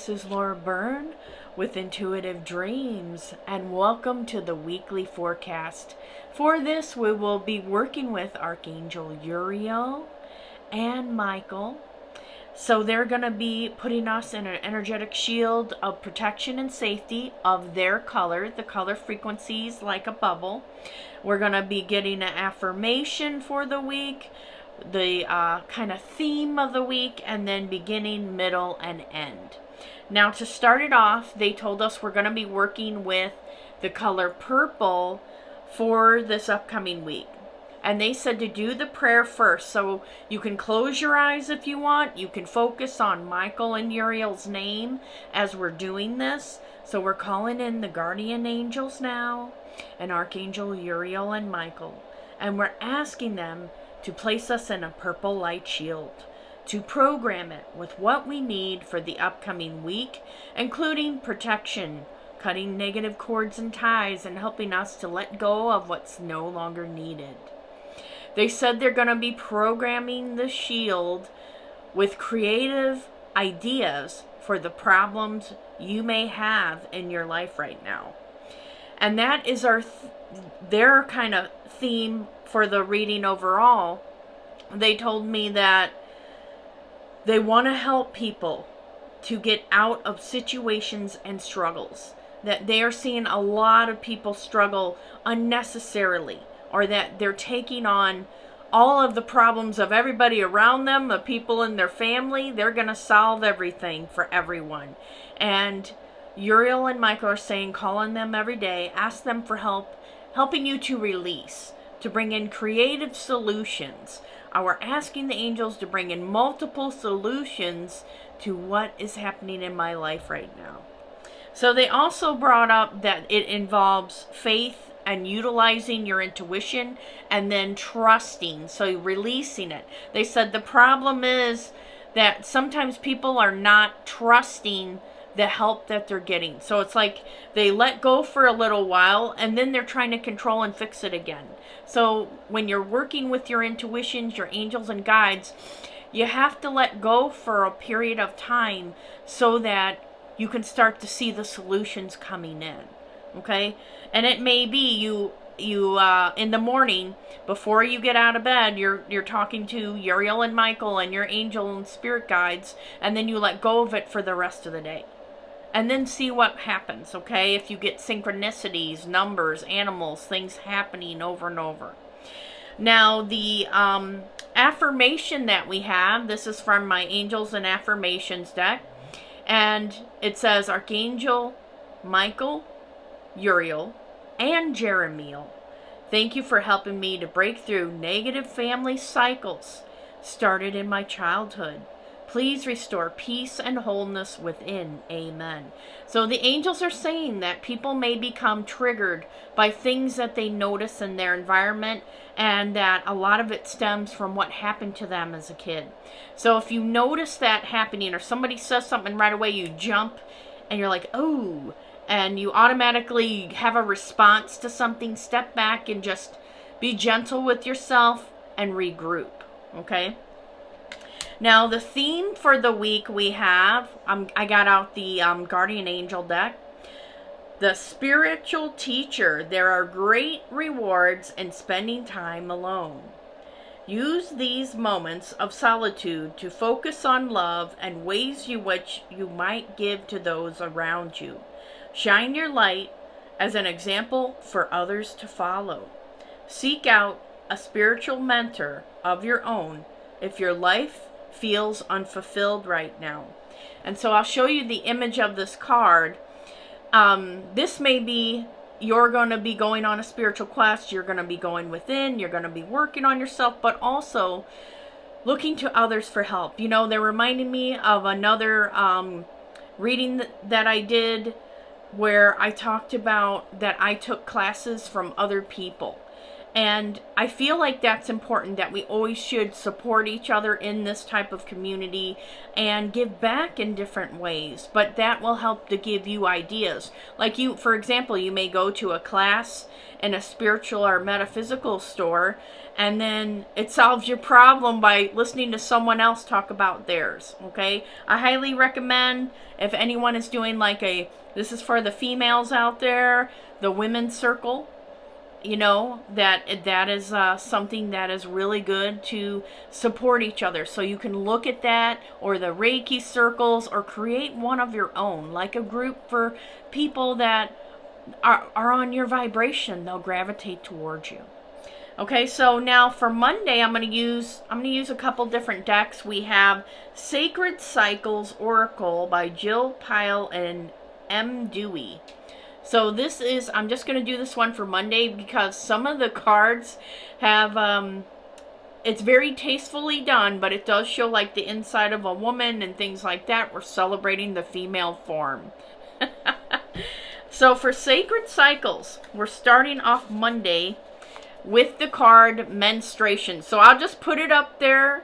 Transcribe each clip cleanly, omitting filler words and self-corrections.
this is Laura Byrne with Intuitive Dreams, and welcome to the weekly forecast. For this, we will be working with Archangel Uriel and Micheal. So they're going to be putting us in an energetic shield of protection and safety of their color, the color frequencies like a bubble. We're going to be getting an affirmation for the week, the kind of theme of the week, and then beginning, middle, and end. Now, to start it off, they told us we're going to be working with the color purple for this upcoming week. And they said to do the prayer first. So you can close your eyes if you want. You can focus on Micheal and Uriel's name as we're doing this. So we're calling in the guardian angels now, and Archangel Uriel and Micheal. And we're asking them to place us in a purple light shield, to program it with what we need for the upcoming week, including protection, cutting negative cords and ties, and helping us to let go of what's no longer needed. They said they're going to be programming the shield with creative ideas for the problems you may have in your life right now. And that is their kind of theme for the reading overall. They told me that they want to help people to get out of situations and struggles. That they are seeing a lot of people struggle unnecessarily, or that they're taking on all of the problems of everybody around them, the people in their family. They're going to solve everything for everyone. And Uriel and Micheal are saying, call on them every day, ask them for help, helping you to release, to bring in creative solutions. We're asking the angels to bring in multiple solutions to what is happening in my life right now. So they also brought up that it involves faith and utilizing your intuition, and then trusting, so releasing it. They said the problem is that sometimes people are not trusting the help that they're getting. So it's like they let go for a little while, and then they're trying to control and fix it again. So when you're working with your intuitions, your angels and guides, you have to let go for a period of time so that you can start to see the solutions coming in. Okay? And it may be you in the morning, before you get out of bed, you're talking to Uriel and Micheal and your angel and spirit guides, and then you let go of it for the rest of the day. And then see what happens, okay? If you get synchronicities, numbers, animals, things happening over and over. Now, the affirmation that we have, this is from my Angels and Affirmations deck. And it says, Archangel Micheal, Uriel, and Chamuel, thank you for helping me to break through negative family cycles started in my childhood. Please restore peace and wholeness within. Amen. So the angels are saying that people may become triggered by things that they notice in their environment, and that a lot of it stems from what happened to them as a kid. So if you notice that happening, or somebody says something right away, you jump and you're like, oh, and you automatically have a response to something, step back and just be gentle with yourself and regroup. Okay? Now, the theme for the week we have, I got out the Guardian Angel deck. The spiritual teacher. There are great rewards in spending time alone. Use these moments of solitude to focus on love and ways which you might give to those around you. Shine your light as an example for others to follow. Seek out a spiritual mentor of your own if your life feels unfulfilled right now. And so I'll show you the image of this card. This may be you're going to be going on a spiritual quest. You're going to be going within. You're going to be working on yourself, but also looking to others for help. You know, they're reminding me of another reading that I did, where I talked about that I took classes from other people. And I feel like that's important, that we always should support each other in this type of community and give back in different ways. But that will help to give you ideas. Like you, for example, you may go to a class in a spiritual or metaphysical store, and then it solves your problem by listening to someone else talk about theirs. Okay? I highly recommend, if anyone is doing like this is for the females out there, the women's circle. You know, that is something that is really good to support each other. So you can look at that, or the Reiki circles, or create one of your own, like a group for people that are on your vibration. They'll gravitate towards you. Okay, so now for Monday, I'm going to use a couple different decks. We have Sacred Cycles Oracle by Jill Pyle and M. Dewey. So this is, I'm just going to do this one for Monday because some of the cards have, it's very tastefully done, but it does show like the inside of a woman and things like that. We're celebrating the female form. So for Sacred Cycles, we're starting off Monday with the card Menstruation. So I'll just put it up there,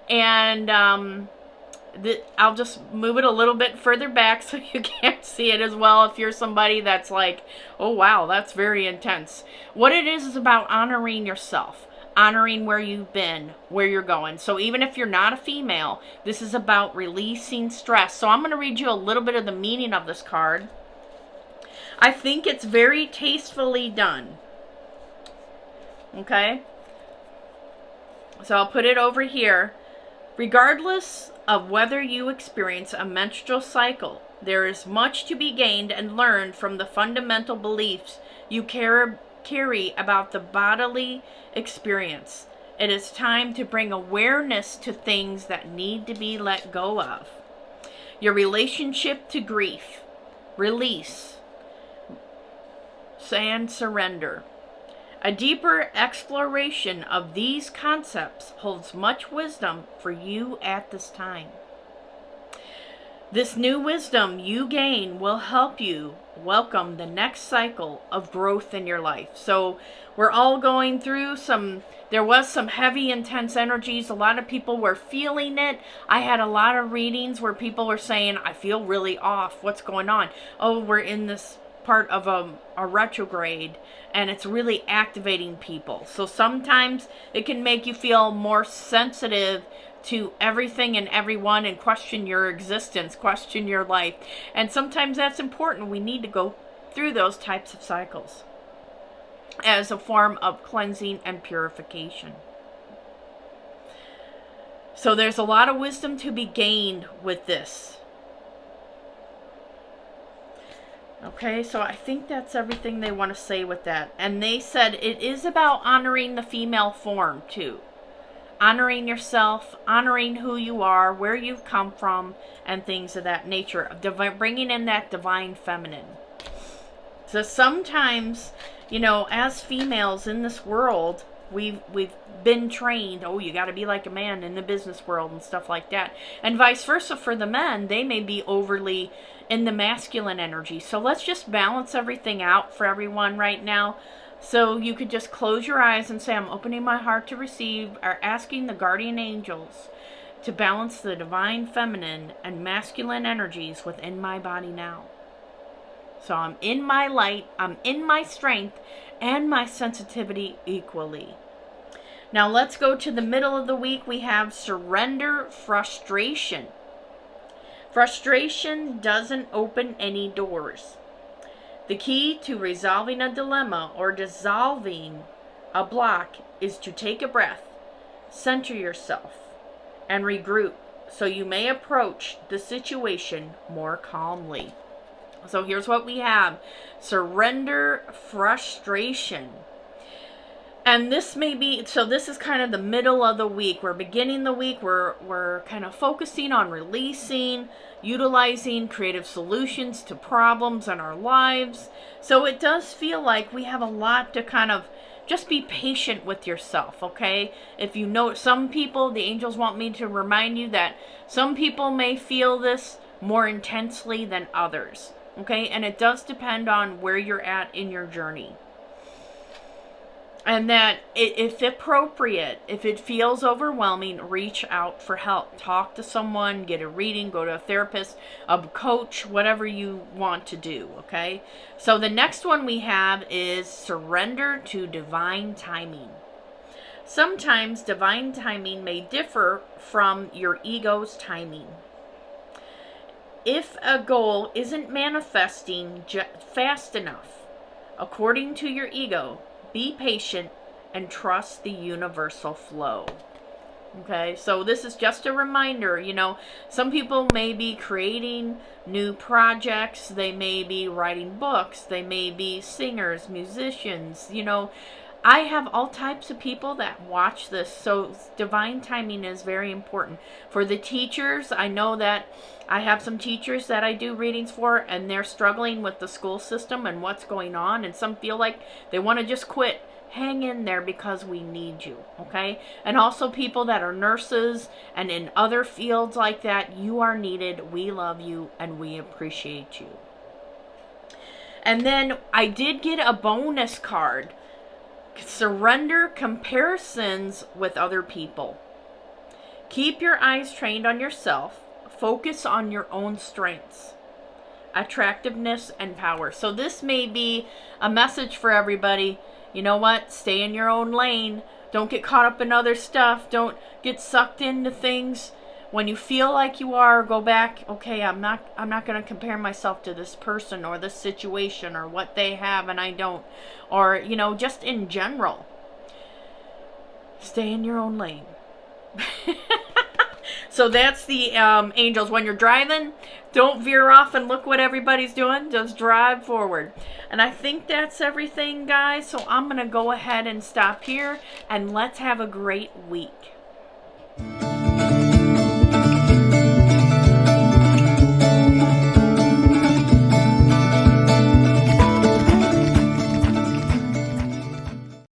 and I'll just move it a little bit further back so you can't see it as well if you're somebody that's like, oh wow, that's very intense. What it is about honoring yourself, honoring where you've been, where you're going. So even if you're not a female, this is about releasing stress. So I'm going to read you a little bit of the meaning of this card. I think it's very tastefully done. Okay? So I'll put it over here. Regardless of whether you experience a menstrual cycle, there is much to be gained and learned from the fundamental beliefs you carry about the bodily experience. It is time to bring awareness to things that need to be let go of. Your relationship to grief, release, and surrender. A deeper exploration of these concepts holds much wisdom for you at this time. This new wisdom you gain will help you welcome the next cycle of growth in your life. So we're all going through there was some heavy, intense energies. A lot of people were feeling it. I had a lot of readings where people were saying, I feel really off. What's going on? Oh, we're in this part of a retrograde, and it's really activating people. So sometimes it can make you feel more sensitive to everything and everyone, and question your existence, question your life. And sometimes that's important. We need to go through those types of cycles as a form of cleansing and purification. So there's a lot of wisdom to be gained with this. Okay, so I think that's everything they want to say with that. And they said it is about honoring the female form too. Honoring yourself, honoring who you are, where you've come from, and things of that nature. Bringing in that divine feminine. So sometimes, you know, as females in this world, we've been trained, oh, you got to be like a man in the business world and stuff like that. And vice versa for the men, they may be overly in the masculine energy. So let's just balance everything out for everyone right now. So you could just close your eyes and say, I'm opening my heart to receive, or asking the guardian angels to balance the divine feminine and masculine energies within my body now. So I'm in my light, I'm in my strength, and my sensitivity equally. Now let's go to the middle of the week. We have surrender frustration. Frustration doesn't open any doors. The key to resolving a dilemma or dissolving a block is to take a breath, center yourself, and regroup so you may approach the situation more calmly. So here's what we have. Surrender frustration. And this may be, so this is kind of the middle of the week. We're beginning the week. We're kind of focusing on releasing, utilizing creative solutions to problems in our lives. So it does feel like we have a lot to kind of just be patient with yourself, okay? If you know, some people, the angels want me to remind you that some people may feel this more intensely than others, okay? And it does depend on where you're at in your journey. And that if appropriate, if it feels overwhelming, reach out for help. Talk to someone, get a reading, go to a therapist, a coach, whatever you want to do, okay? So the next one we have is surrender to divine timing. Sometimes divine timing may differ from your ego's timing. If a goal isn't manifesting fast enough, according to your ego, be patient and trust the universal flow. Okay, so this is just a reminder, you know, some people may be creating new projects, they may be writing books, they may be singers, musicians, you know. I have all types of people that watch this, so divine timing is very important. For the teachers, I know that I have some teachers that I do readings for, and they're struggling with the school system and what's going on, and some feel like they want to just quit. Hang in there because we need you, okay? And also people that are nurses and in other fields like that, you are needed, we love you, and we appreciate you. And then I did get a bonus card. Surrender comparisons with other people. Keep your eyes trained on yourself. Focus on your own strengths, attractiveness, and power. So this may be a message for everybody. You know what? Stay in your own lane. Don't get caught up in other stuff. Don't get sucked into things. When you feel like you are, go back. Okay, I'm not going to compare myself to this person or this situation or what they have and I don't. Or, you know, just in general. Stay in your own lane. So that's the angels. When you're driving, don't veer off and look what everybody's doing. Just drive forward. And I think that's everything, guys. So I'm going to go ahead and stop here. And let's have a great week.